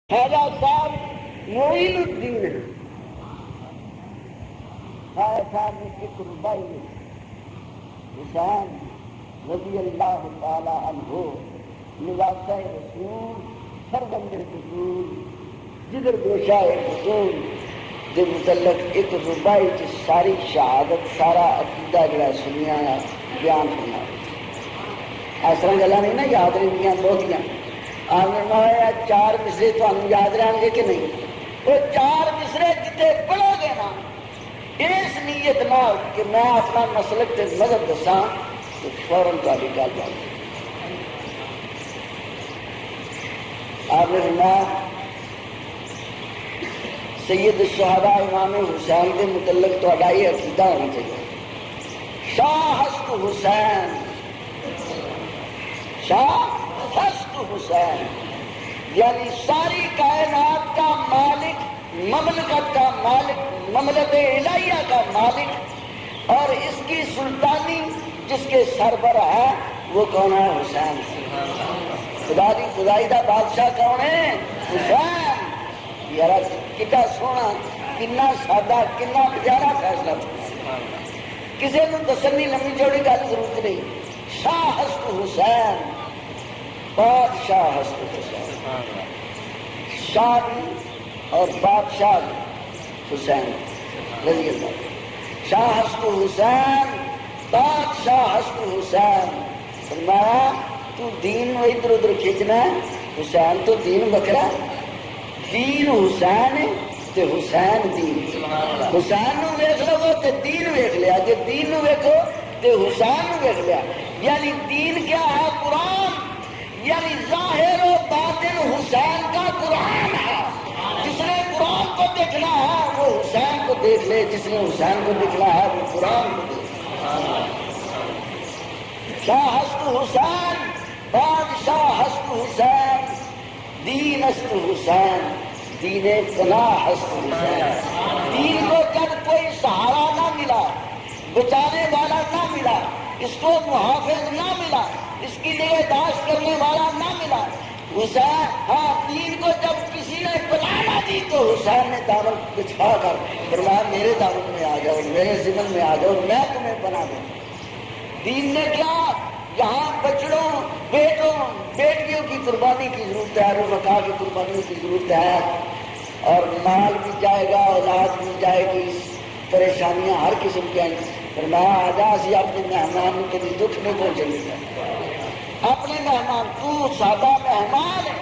خواجہ صاحب معین الدین ہے. خواجہ صاحب نے فکر بائی حسین رضی اللہ تعالی عنہ نواسہ رسول فرزند رسول جدر گوشہ رسول کے متعلق ایک ربائی کی ساری شہادت سارا عقیدہ جڑا سنیا بیان کرنا ایسا گلا نہیں نا یاد رہی بہتیاں آیا چار مصرے تمہیں یاد رہن گے کہ نہیں. وہ چار مصرے جتنے پڑھو گے نا اس نیت نال کہ میں اپنا مسلک تے مذہب دساں تو فوراً تاری گل جائے. آپ نے فرمایا سید الشہداء امام حسین کے متعلق تہاڈا یہ عقیدہ ہونا چاہیے. شاہ ہست حسین شاہ ہست حسین یعنی ساری کائنات کا مالک مملکت کا مالک مملکت الہیہ کا مالک اور اس کی سلطانی جس کے سربراہ ہے وہ کون ہے؟ حسین. خدا دی خدائی دا بادشاہ کون ہے؟ حسین. یار کتا سونا کنا سادہ کنا پیارا فیصلہ کسی کو تسلی لمبی چوڑی گل ضرورت نہیں. شاہ ہست حسین بادشاہ ہست حسین شاہ بھی اور بادشاہ حسین رضی اللہ. شاہ ہست حسین بادشاہ ہست حسین. فرمایا تو دین ادھر ادھر کھینچنا ہے. حسین تو دین بکرا دین حسین تے حسین دین. حسین نو ویکھ لو تے دین ویکھ لیا جے دین نو ویکھو تے حسین نو ویکھ لیا. یعنی دین کیا ہے؟ قرآن. یعنی ظاہر و باطن حسین کا قرآن ہے. جس نے قرآن کو دیکھنا ہے وہ حسین کو دیکھ لے. جس نے حسین کو دیکھنا ہے وہ قرآن کو دیکھ لے. شاہ ہست حسین بادشاہ ہست حسین دین ہست حسین دین پناہ ہست حسین. دین کو جب کوئی سہارا نہ ملا بچانے والا نہ ملا اس کو محافظ نہ ملا اس کی نگہداشت کرنے والا نہ ملا حسین ہاں دین کو جب کسی نے بلانا دی تو حسین نے دعوت بچھا کر فرمایا میرے دعوت میں آ جاؤ میرے ضمن میں آ جاؤ میں تمہیں بنا دوں. دین نے کیا یہاں بچڑوں بیٹوں بیٹیوں کی قربانی کی ضرورت ہے رفقا کی قربانی کی ضرورت ہے اور مال بھی جائے گا اولاد بھی جائے گی پریشانیاں ہر قسم کی آئیں. فرمایا آجا اسی اپنے مہمان کو کبھی دکھ نہیں پہنچیں گے. اپنے مہمان تو سادہ مہمان ہے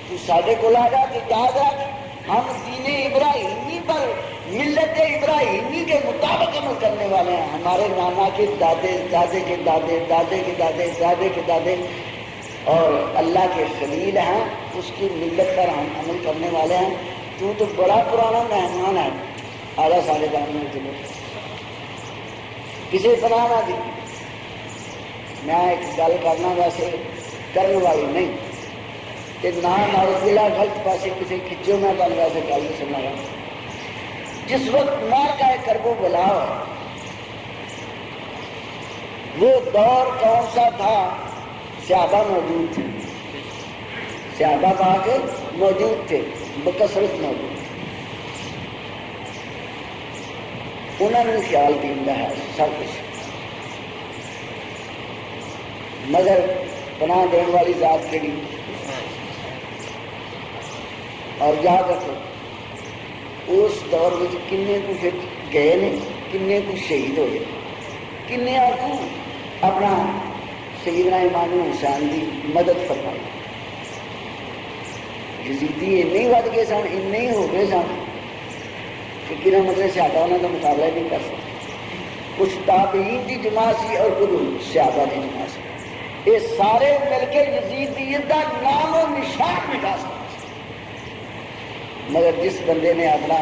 تو سادے کو لا جا کے یاد رکھ ہم دین ابراہیمی پر ملت ابراہیمی کے مطابق عمل کرنے والے ہیں. ہمارے نانا کے دادے دادے کے دادے دادے کے دادے دادے کے دادے اور اللہ کے خلیل ہیں اس کی ملت پر ہم عمل کرنے والے ہیں. تو بڑا پرانا مہمان ہے. آدھا سارے جانے میں چلو کسی پناہ نہ دی. میں ایک گل کرنا ویسے کرنے والی نہیں کہ نہ ضلع غلط پاسے کسی کھچو میں بن ویسے گل نہیں سننا گا. جس وقت مار کا ایک کربو بلا وہ دور کون سا تھا؟ صحابہ موجود تھے. صحابہ پاک موجود تھے بکثرت موجود. انہوں نے خیال دیندا ہے سب کچھ مگر پناہ دینے والی ذات کے لیے. اور یاد رکھو اس دور میں کنے کو گئے نے کنے کو شہید ہوئے کنے کو اپنا سیدنا امام حسین کی مدد فرمائی. یزیدی این ود گئے سن این ہو گئے سن کہ کنہ مطلب صحابہ انہوں کا مقابلہ نہیں کر سکتے. کچھ تابعین کی جماعت سی اور کچھ صحابہ کی جماعت سی. یہ سارے مل کے یزیدیت کا نام و نشان مٹا سکتے. مگر جس بندے نے اپنا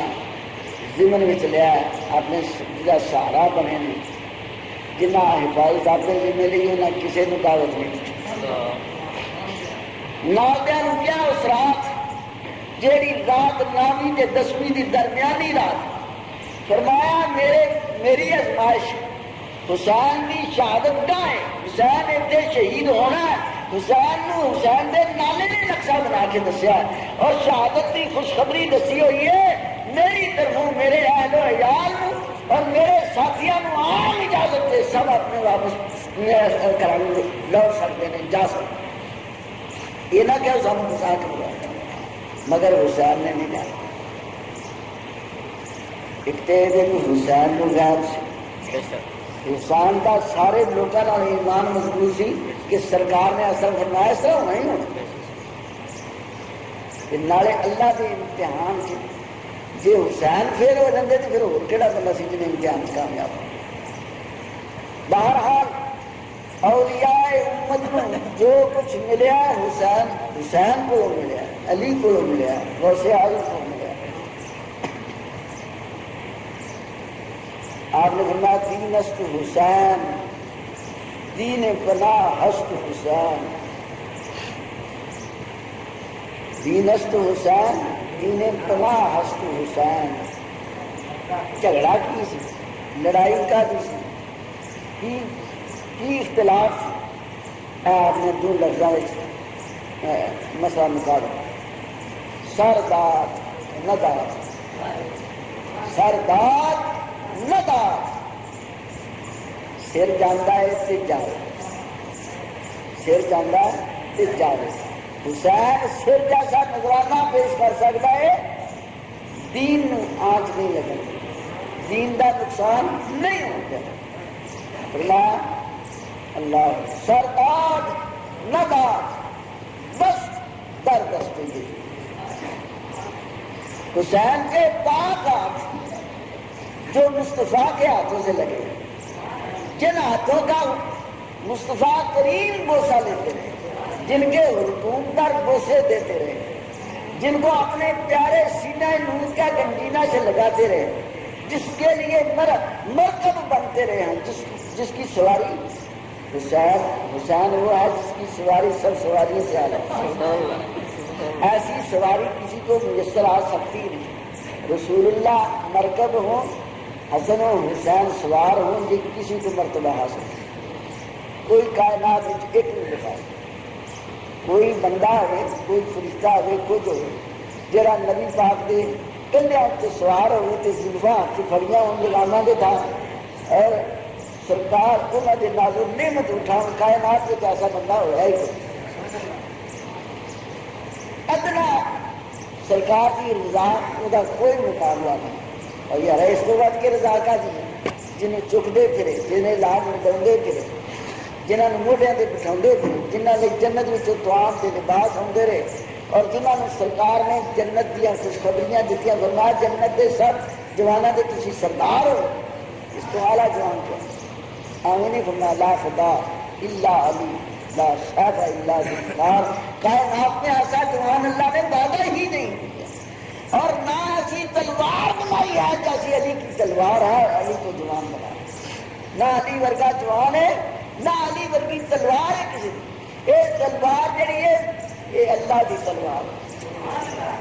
ضمن میں لیا اپنے جا سہارا بنے نے جنہ حفاظت اپنے ذمہ لی انہیں کسی کو دعوت نہیں نالدیا کیا اس رات جیڑی رات 9ویں تے 10ویں دی درمیانی رات فرمایا میری ازمائش حسین کی شہادت کا ہے. حسین اتنے شہید ہونا ہے حسین نو حسین دے نانے نے نقشہ بنا کے دسیا اور شہادت کی خوشخبری دسی ہوئی ہے میری طرفوں میرے اہل و عیال اور میرے ساتھیوں کو عام اجازت سے سب اپنے واپس کرنے لوٹ سکتے ہیں جا سکتے یہ نہ کہ سب پھنسا کے بلا مگر حسین نے نہیں جانا ایک تو حسین کو غیر سے حسین کا سارے لوگوں کا ایمان مضبوط سی کہ سرکار نے اثر فرمایا اس طرح ہونا ہی ہونا نالے اللہ کے امتحان سے جی حسین فیل ہو جاتے تو پھر اور کہڑا بندہ سی جنہیں امتحان سے کامیاب ہو بہرحال اولیاء امت کو جو کچھ ملیا حسین حسین کو ملیا علی کو ملیا غوث اعظم کو ملیا آپ نے فرمایا دین است حسین دین پناہ ہست حسین دین است حسین دین پناہ ہست حسین جھگڑا کی سی لڑائی کا بھی سی کی اختلاف آپ نے دو لفظوں مسئلہ نکالا سرداد نداد سرداد نداد سر جانا ہے تے جاوے سر جانا ہے تے جاوے حسین سر جیسا نظرانہ پیش کر سکتا ہے دین آنچ نہیں لگے دین کا نقصان نہیں ہوتا اللہ سرداد نداد بس در دستی حسین کے پاک ہاتھ جو مصطفیٰ کے ہاتھوں سے لگے جن ہاتھوں کا مصطفیٰ کریم بوسہ لیتے رہے جن کے حکوم پر بوسے دیتے رہے جن کو اپنے پیارے سینہ نور کا گنجینہ سے لگاتے رہے جس کے لیے مرکب بنتے رہے ہیں جس کی سواری حسین وہ ہے جس کی سواری سب سواریوں سے اعلیٰ ایسی سواری کسی کو میسر آ سکتی نہیں رسول اللہ مرکب ہوں حسن و حسین سوار ہوں یہ کسی کو مرتبہ حاصل کوئی کائنات ایک نہیں لکھا کوئی بندہ ہوئے کوئی فرشتہ ہوئے کچھ ہوئے جرا نبی پاک دے کندھے تے سوار ہوئے تے زلفاں تے پھڑیاں ہوں لگانا دے تھا اور سرکار انہوں نے نازل نعمت اٹھاؤ کائنات میں ایسا بندہ ہوا ہی اتنا سرکار کی رضا وہ کوئی مقابلہ نہیں اور یار اس کو بعد کے رضا کا جی جنہیں چکتے پھرے جنہیں لاج مٹاؤں پھرے جنہوں نے موڈیاں سے بٹھاؤں پھرے جنہوں نے جنت میں توام کے لباس آتے رہے اور جنہوں نے سرکار نے جنت دیا خوشخبریاں دیتی فرمایا جنت کے سب جوانوں کے تھی سردار ہو اس کو اعلیٰ جوان کیا آمین نہیں فرمایا لا خدا الا علی لا شاہ الا ذکار کائنات میں ایسا جوان اللہ نے وعدہ ہی نہیں کیا اور نہ ایسی تلوار بنائی ہے جیسی علی کی تلوار ہے علی کو جوان بنایا نہ علی ورگا جوان ہے نہ علی ورگی تلوار ہے کسی کی یہ تلوار جڑی ہے یہ اللہ کی تلوار ہے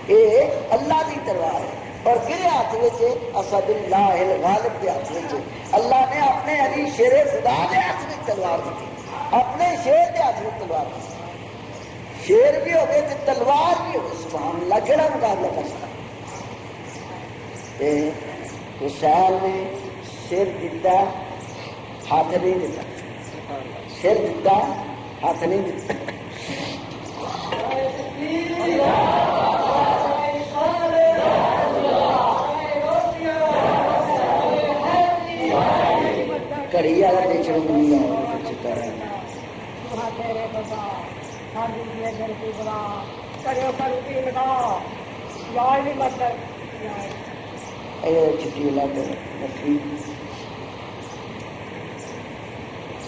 یہ اللہ کی تلوار ہے اور کہے ہاتھ میں اسد اللہ الغالب کے ہاتھ میں اللہ نے اپنے علی شیر خدا کے ہاتھ میں تلوار دی اپنے شیر کے ہاتھ میں تلوار دی شیر بھی ہو گئے تو تلوار بھی ہو گئے سبحان اللہ کہڑا مقابلہ کر سکتا حسین نے سر دیتا ہاتھ نہیں دیتا سر دیتا ہاتھ نہیں دیتا کڑی والا دیکھنے کو نہیں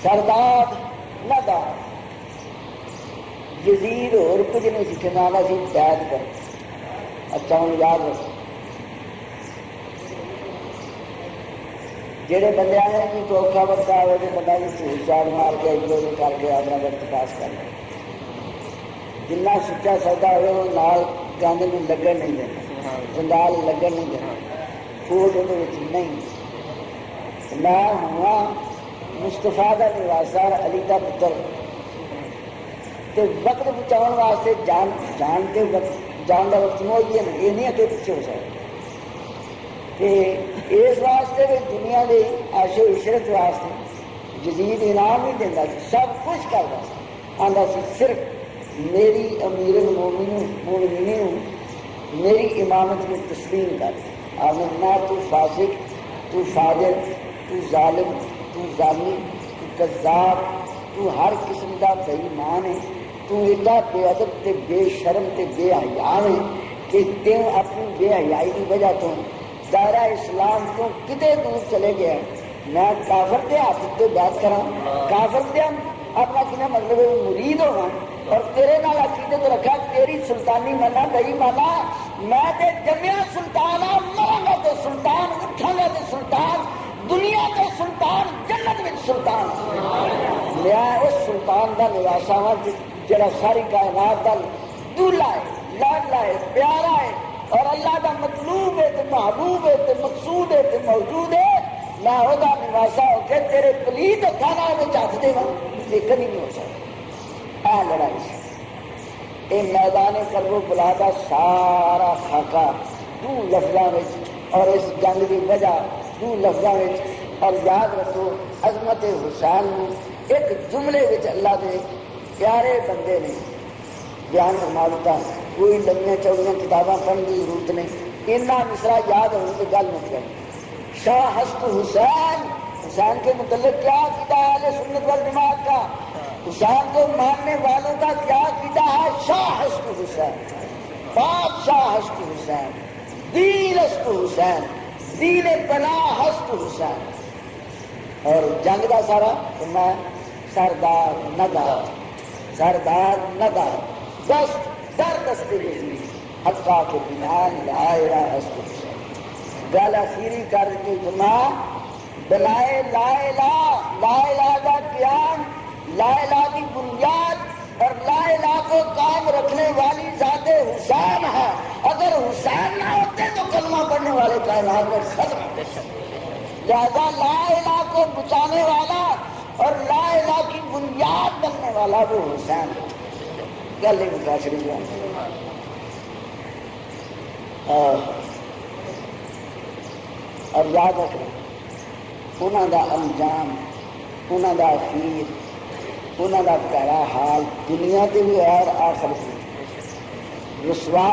سرداد نداد یزید اور کچھ نہیں سیکھنا سی قید کر اچھا ہوں یاد رکھو جہے بندے آئے کہ تو اوکھا وقت آئے تو بندہ بھی جھوٹ جاگ مار کے ایک کر کے اپنا وقت پاس کر لے جنہ سچا سودا ہوئے وہ نال گند میں لگن نہیں دینا جنڈال لگن نہیں دینا کوٹ وہ نہیں میں ہوا مصطفیٰ کا نواسا علی کا پتر تو وقت بچاؤ واسطے جان کے وقت جان کا وقت ہوئی ہے یہ نہیں کہ پیچھے ہو سکتا کہ اس واسطے بھی دنیا کے عیش و عشرت واسطے جدید انعام ہی دینا سب کچھ کرتا آتا سی صرف میری امیر المومنین میری امامت میں تسلیم کر نہ تو فاسق تو فاجر تو ظالم تو ظالم تو کذاب تو ہر قسم کا بے ایمان ہے تو ایڈا بے ادب تے بے شرم تے بے حیا ہے کہ تم اپنی بے حیائی کی وجہ تو دائرہ اسلام تو کتے دور چلے گیا میں کافر کے ہاتھ سے بات کرا کافر کے اپنا کنا مطلب مرید ہونا اور تیرے نال عقیدت رکھا تیری سلطانی منا گئی مانا میں تے جمیا سلطان ہاں مرا گا تو سلطان اٹھا گا تو سلطان دنیا کے سلطان جنت میں سلطان میں اس سلطان کا نواسا ہاں جڑا ساری کائنات کا دولہا ہے لاڈلا ہے پیارا ہے اور اللہ کا مطلوب ہے تو محبوب ہے تو مقصود ہے تو موجود ہے میں وہ نواسا ہو کے تیرے پلیت کھانا میں چاہتے دے گا یہ کبھی نہیں ہو سکتا لڑائی سے یہ میدان کربو بلا کا سارا خاکہ دو لفظوں میں اور اس جنگ کی وجہ دو لفظوں میں اور یاد رکھو عظمت حسین ایک جملے میں اللہ کے پیارے بندے نے بیان فرما دیتا کوئی لمبیاں چوڑیاں کتاباں پڑھنے کی ضرورت نہیں اتنا مصرا یاد ہونے کی گل مت کریں شاہ حسن حسین حسین کے متعلق کیا عقیدہ ہے اہل سنت والجماعت کا حسین کو ماننے والوں کا کیا عقیدہ ہے شاہ حسن حسین بادشاہ حسن حسین دین حسن حسین دین پناہ حسن حسین اور جنگ کا سارا میں سردار ندار بس در دستے گئی حقا کے بنان لا الہ حسن حسین گل اخیری کر کے جمعہ بلائے لا الہ کا قیام لا الہ کی بنیاد اور لا الہ کو قائم رکھنے والی ذات حسین ہے اگر حسین نہ ہوتے تو کلمہ پڑھنے والے کائنات میں ختم ہوتے لہذا لا الہ کو بچانے والا اور لا الہ کی بنیاد بننے والا وہ حسین ہے گل ہی متاثر اور یاد رکھنا انہوں کا انجام انہوں کا اخیر انہوں کا پیارا حال دنیا کے بھی اور آخرت میں رسوا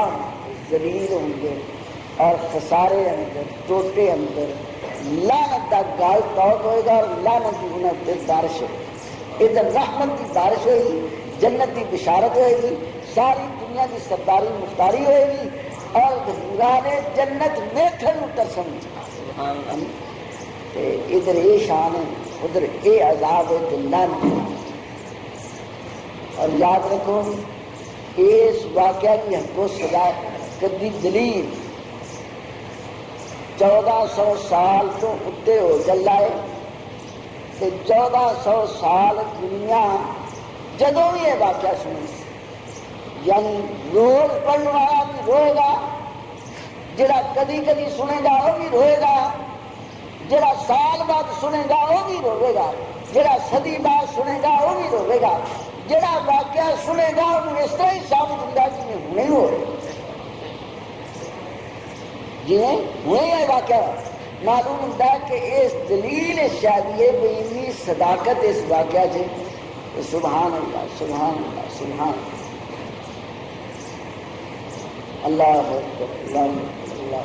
ذلیل ہوں گے اور خسارے اندر ٹوٹے اندر لعنت کا گال ٹوٹ ہوئے گا اور لعنت کی انہیں پہ بارش ہوئی ادھر رحمت کی بارش ہوئے گی جنت کی بشارت ہوئے گی ساری دنیا کی سرداری مختاری ہوئے گی اور گانے جنت میں کھڑ اتر سمجھ ادھر یہ شان ہے ادھر یہ عذاب ہے دلان اور یاد رکھو اس واقعہ کی ہم کو سزا کبھی دلیل 1400 سال تو اتنے ہو چلائے 1400 سال دنیا جدوں بھی یہ واقعہ سنی یعنی روز پڑھنے والا بھی روئے گا جڑا کدی کدی سنے گا وہ بھی روئے گا جڑا سال بعد سنے گا وہ بھی روے گا جڑا صدی بعد سنے گا وہ بھی روے گا جڑا واقعہ سنے گا وہ اس طرح ہی ثابت ہوگا جی ہونے ہو رہے جی ہوئے یہ واقعہ معلوم ہوتا ہے کہ اس دلیل شادی بے صداقت اس واقعہ سے سبحان اللہ سبحان اللہ سبحان اللہ اللہ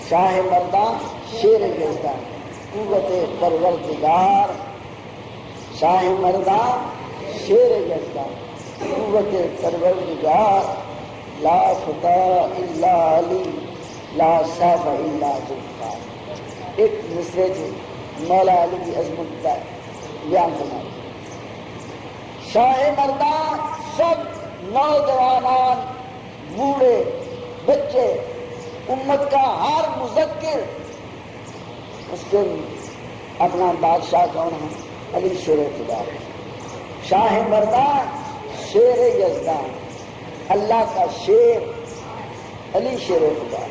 شاہ مردان شیر گردان قوت پروردگار شاہ مردان شیر گردان قوت پروردگار لا فتح الا علی لا صاحب الا ذوالفقار ایک مصرے سے مولا علی کی عظمت کا بیان فرمایا شاہ مردان سب نوجوانان بوڑھے بچے امت کا ہر مذکر اس کے اپنا بادشاہ کون ہے علی شیر خدا شاہ مردان شیر یزدان اللہ کا شیر علی شیر خدا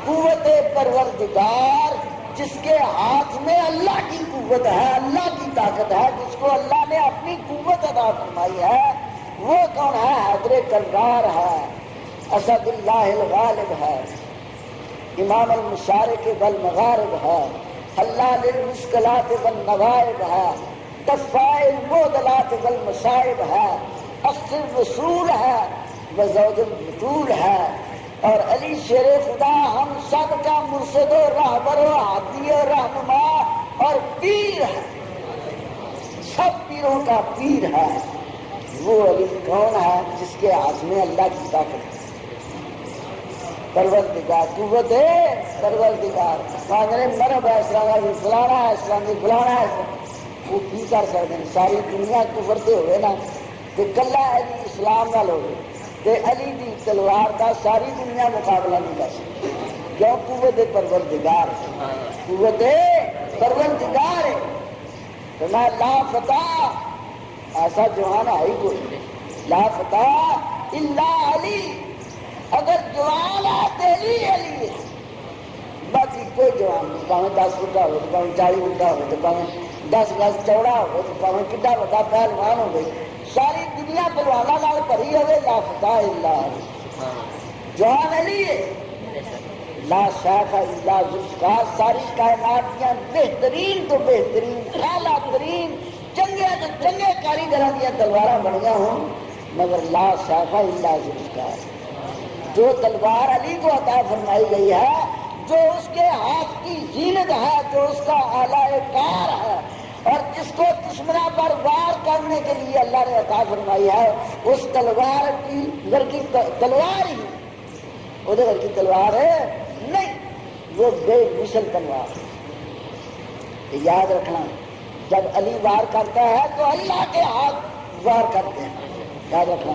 قوت پروردگار جس کے ہاتھ میں اللہ کی قوت ہے، اللہ کی طاقت ہے، جس کو اللہ نے اپنی قوت عطا فرمائی ہے، وہ کون ہے؟ حیدر کرار ہے، اسد اللہ الغالب ہے، امام المشارق والمغارب ہے، حلال المشکلات والنوائب ہے، دفاع المعضلات والمصائب ہے، اخر الرسول ہے، وزوج البطول ہے، اور علی شیر خدا ہم سب کا مرشد و رہبر و ہادی و رہنما اور پیر ہے، سب پیروں کا پیر ہے۔ وہ علی کون ہے؟ جس کے ہاتھ میں اللہ کی طاقت ہے، پروردگار قوت ہے، پروردگار مانگنے مرب ہے، اسلام فلانا ہے، اسلام فلانا ہے، وہ کی کر سکتے ہیں؟ ساری دنیا کفرتے ہوئے نا کہ کلا علی اسلام نال ہوگی تے علی دی تلوار کا ساری دنیا مقابلہ نہیں کر سکتی، کیوں؟ قوت پروردگار، قوت پروردگار ہے۔ تو میں لا فتح، ایسا جوان ہے ہی کوئی، لا فتح الا علی، اگر جوان ہے تیری علی ہے، باقی کوئی جوان نہیں، پاویں 10 فٹ ہو تو پاویں 40 فٹ ہو تو پاویں 10 گز چوڑا ہو تو پاویں کڈا بڑا پہلوان ہو گئی، ساری دنیا پہلوانا نال بھری ہوئے، لا فتح الا علی، جوان علی ہے، لا شیخ الا ذوالفقار، ساری کائنات کی بہترین تو بہترین، اعلیٰ ترین، چنگے تو چنگے کاریگراں دیا تلواراں بنیاں ہوں، مگر لا شیخ الا ذوالفقار، جو تلوار علی کو عطا فرمائی گئی ہے، جو اس کے ہاتھ کی زینت ہے، جو اس کا آلہ کار ہے، اور جس کو دشمنوں پر وار کرنے کے لیے اللہ نے عطا فرمائی ہے، اس تلوار کی گھر کی تلوار ہی وہ گھر کی تلوار ہے نہیں، وہ بے مثل تلوار ہے۔ یاد رکھنا، جب علی وار کرتا ہے تو اللہ کے ہاتھ وار کرتے ہیں، یاد رکھنا،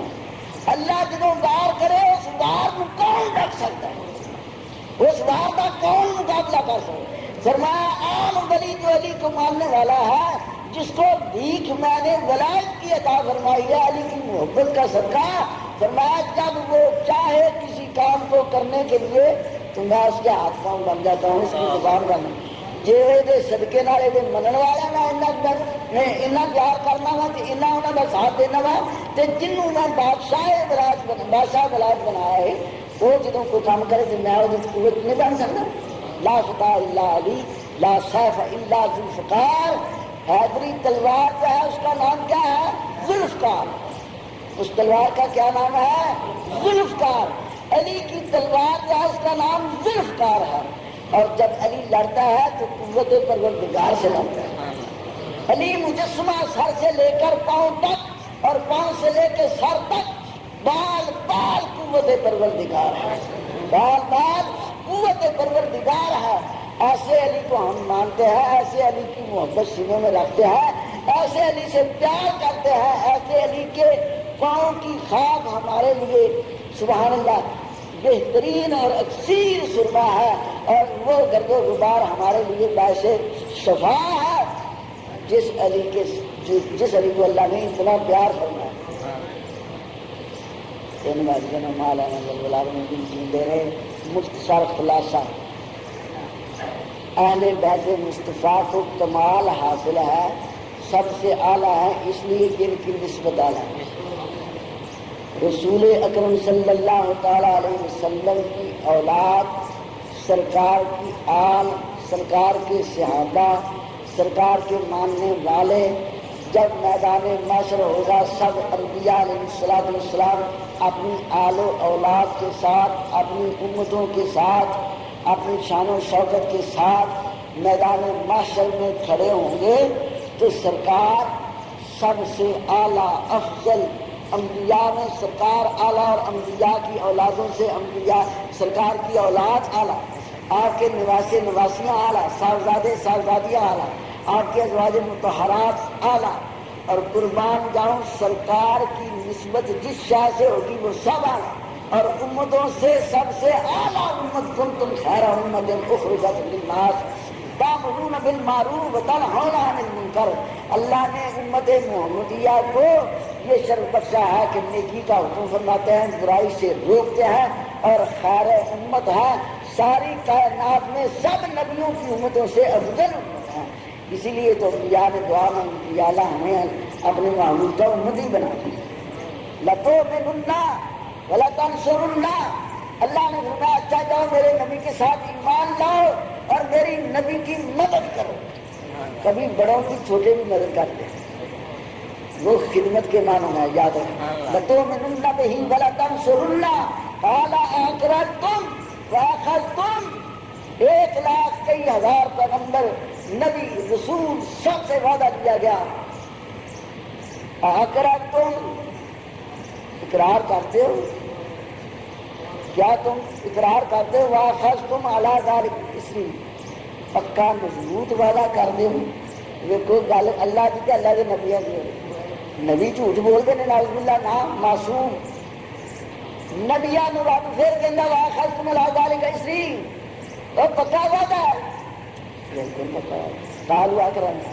اللہ جدوں وار کرے اس وار کو کون رکھ سکتا ہے، اس وار کا کون مقابلہ کر سکتا ہے؟ فرمایا عام ولی جو علی کو ماننے والا ہے، جس کو بھیک میں نے ولایت کی عطا فرمائی ہے علی کی محبت کا صدقہ، فرمایا جب وہ چاہے کسی کام کو کرنے کے لیے تو میں اس کے ہاتھ پاؤں بن جاتا ہوں، اس کی زبان بن جی صدقے نال یہ منن والا میں پیار کرنا وا تو انہوں کا ساتھ دینا وا، تو جنوں میں بادشاہ ولایت بنایا ہے وہ جدوں کوئی کام کرے تو میں وہ قوت نہیں بن سکتا۔ لا فتح الا علی، لا سیف الا ذوالفقار، حیدری تلوار جو ہے اس کا نام کیا ہے؟ ذوالفقار، اس تلوار کا کیا نام ہے؟ ذوالفقار، علی کی تلوار جو ہے اس کا نام ذوالفقار ہے، اور جب علی لڑتا ہے تو قوت پروردگار سے لڑتا ہے۔ علی مجسمہ سر سے لے کر پاؤں تک اور پاؤں سے لے کے سر تک بال بال قوت پروردگار ہے، بال بال قوت پروردگار ہے۔ ایسے علی کو ہم مانتے ہیں، ایسے علی کی محبت سینے میں رکھتے ہیں، ایسے علی سے پیار کرتے ہیں، ایسے علی کے پاؤں کی خاک ہمارے لیے سبحان اللہ بہترین اور اکثیر سرما ہے، اور وہ گرد و غبار ہمارے لیے باعث شفا ہے، جس علی کو اللہ نے اتنا پیار فرمایا۔ دے رہے مختصر خلاصہ، اہل بیت مصطفیٰ کو کمال حاصل ہے، سب سے اعلیٰ ہے، اس لیے کہ ان کی نسبت اعلیٰ ہے۔ رسول اکرم صلی اللہ تعالیٰ علیہ وسلم کی اولاد، سرکار کی آل، سرکار کے صحابہ، سرکار کے ماننے والے، جب میدان محشر ہوگا سب انبیاء علیہ السلام اپنی آل و اولاد کے ساتھ، اپنی امتوں کے ساتھ، اپنی شان و شوکت کے ساتھ میدان محشر میں کھڑے ہوں گے، تو سرکار سب سے اعلیٰ افضل انبیاء میں سرکار اعلیٰ، اور انبیاء کی اولادوں سے انبیاء سرکار کی اولاد اعلیٰ، آپ کے نواسے نواسیاں اعلیٰ، صاحبزادے صاحبزادیاں اعلیٰ، آپ کے ازواج مطہرات اعلیٰ، اور قربان جاؤں سرکار کی نسبت جس شاہ سے ہوگی وہ سب اعلیٰ، اور امتوں سے سب سے اعلیٰ امت کنتم خیر امت اخرجت للناس تأمرون بالمعروف وتنہون عن المنکر۔ اللہ نے امت محمدیہ کو یہ شرف بخشا ہے کہ نیکی کا حکم فرماتے ہیں، برائی سے روکتے ہیں اور خیر امت ہے، ساری کائنات میں سب نبیوں کی امتوں سے افضل امت ہے۔ اسی لیے تو انبیاء نے دعا مانگی یا اللہ ہمیں اپنے محبوب کا امتی بنا دی۔ لَتُؤْمِنُنَّ وَلَتَنْصُرُنَّ، اللہ نے فرمایا اچھا جاؤ میرے نبی کے ساتھ ایمان لاؤ اور میری نبی کی مدد کرو۔ کبھی بڑوں کی چھوٹے بھی مدد کرتے ہیں، وہ خدمت کے معنی میں یاد رکھنا۔ لَتُؤْمِنُنَّ بِهِ وَلَتَنْصُرُنَّ قَالَ أَقْرَرْتُمْ وَأَخَذْتُمْ، 1,00,000 کئی ہزار پیغمبر نبی رسول سب سے وعدہ لیا گیا، أَقْرَرْتُمْ، اقرار کرتے ہو، کیا تم اقرار کرتے ہو؟ وَأَخَذْتُمْ عَلَىٰ ذَلِكَ اِسْرِي، پکا مضبوط وعدہ کرتے ہو۔ دیکھو گل اللہ کی کہ اللہ کے نبی ہے، نبی جھوٹ بولتے ہیں نعوذ باللہ، نہ معصوم نبیاں نو رب پھر کہندا وَأَخَذْتُمْ عَلَىٰ ذَلِكَ اِسْرِي، وہ پکا وعدہ ہے، بالکل پکا ہے۔ قالوا أَقْرَرْنَا،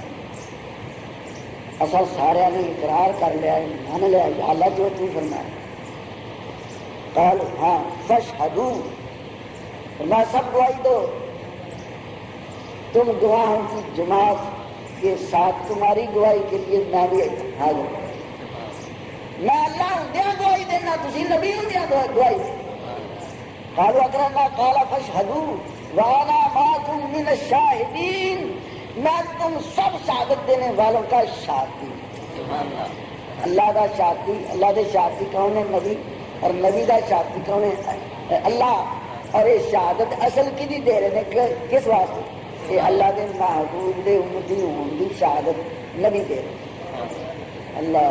اصل سارے نے اقرار کر لیا، مان لیا یا اللہ جو تو فرمایا۔ قالوا ہاں فاشهدوا، فرمایا سب گواہی دو، تم گواہوں کی جماعت کے ساتھ تمہاری گواہی کے لیے میں بھی حاضر ہوں۔ میں اللہ ہوں گواہی دینا، تسی نبی ہوں گواہی۔ قالوا أقررنا قال فاشهدوا وأنا معكم من الشاهدين، میں تم سب شہادت دینے والوں کا شاہدی۔ اللہ کا شاہدی، اللہ کے شاہدی کون ہے؟ نبی، اور نبی کا شاہدی کون ہے؟ اللہ۔ اور یہ شہادت اصل کی نہیں دے رہے ہیں، کس واسطے؟ یہ اللہ کے محبوب دے امتی ہون کی شہادت نبی دے رہے ہیں۔ اللہ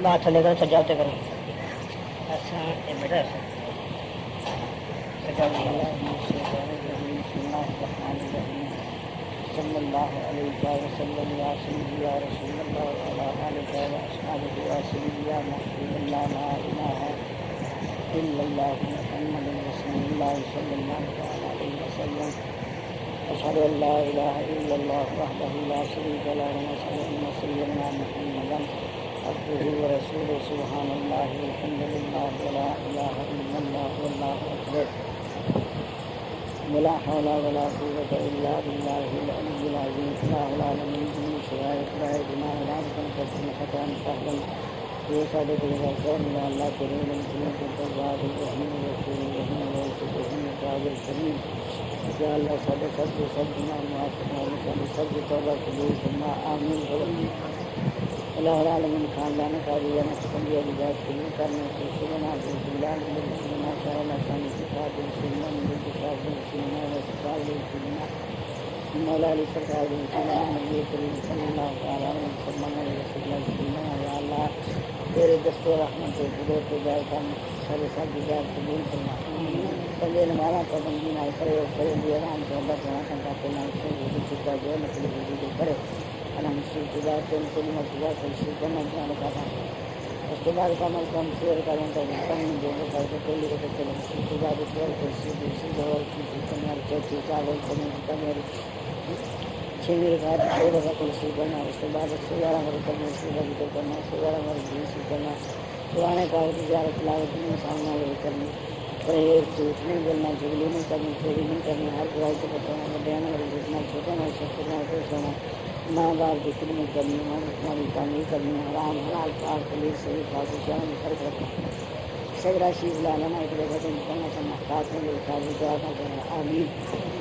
بات چلے گا سجاوتے کرو ایسا بیٹا ایسا صلی اللہ علیہ وسلم یا سیدی یا رسول اللہ وعلی آلہ واصحابہ یا سیدی یا محبوب اللہ لا الہ الا اللہ محمد رسول اللہ صلی اللہ علیہ وسلم اشہد ان لا الہ الا اللہ وحدہ لا شریک لہ واشہد ان سیدنا محمدا عبدہ ورسولہ سبحان اللہ والحمد للہ ولا الہ الا اللہ واللہ اکبر ولا حول ولا قوة إلا بالله العلي العظيم إله العالمين من شرائع لا إله إلا أنت تسمع خطأ فهلا وصادق الغفور يا الله كريم الكريم التواب الرحيم الغفور الرحيم والسبحان التواب الكريم يا الله صادق صدقنا وعافنا ونسأل صدق توبة قلوبنا آمين إله العالمين خان لنا قاضي نحكم بأجزاء كل كرم وسلنا بالجلال بالسلنا شاء الله كان صفات السلنا من الكتاب السلنا وصفات السلنا مولا علی سرکار السلنا نبی کریم صلی اللہ تعالی علیہ وسلم السلنا یا اللہ تیرے دست و رحمت و قدرت و جائے کا سر جائے قبول فرما بندے ہمارا پابندی نہ کرے اور کرے دیران تو اللہ تعالیٰ کا کرنا سے وجود چکا جو مطلب وجود کرے ہم شکر کے مسلم خدا سے شکر کرنا چاہتا ہوں اس کے بعد کا ملکم شیئر کریں تو کم جو کر کے کوئی لے کے چلیں خدا کے شیئر کو دوسری دور کی کنار چوتھی چاول کرنے کی کنار چھویں رکعت دو رکعت سے کرنا اس کے بعد 11 مرتبہ میں سے ذکر کرنا 11 مرتبہ سے کرنا قرآن پاک کی زیارت تلاوت میں سامنا لے کرنی پرہیز جھوٹ نہیں بولنا چغلی نہیں کرنی چوری نہیں کرنی ہر برائی سے بچانا بیان اور جتنا چھوٹا نہ کرنا پیش ہونا ماں باپ کی خدمت کرنی ہماری تعمیر کرنی حرام حلال پاک پلیز صحیح خاصیشوں میں فرق رکھنا سگرا شیز لانا ایک جگہ سے نکلنا کرنا خاص میں خاصی دعا کرنا آمین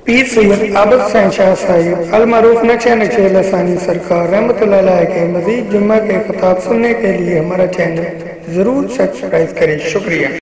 پیر سید عابد حسین شاہ صاحب المعروف نقشہ نقشہ لسانی سرکار رحمت اللہ علیہ کے مزید جمعہ کے خطاب سننے کے لیے ہمارا چینل ضرور سبسکرائب کریں. شکریہ.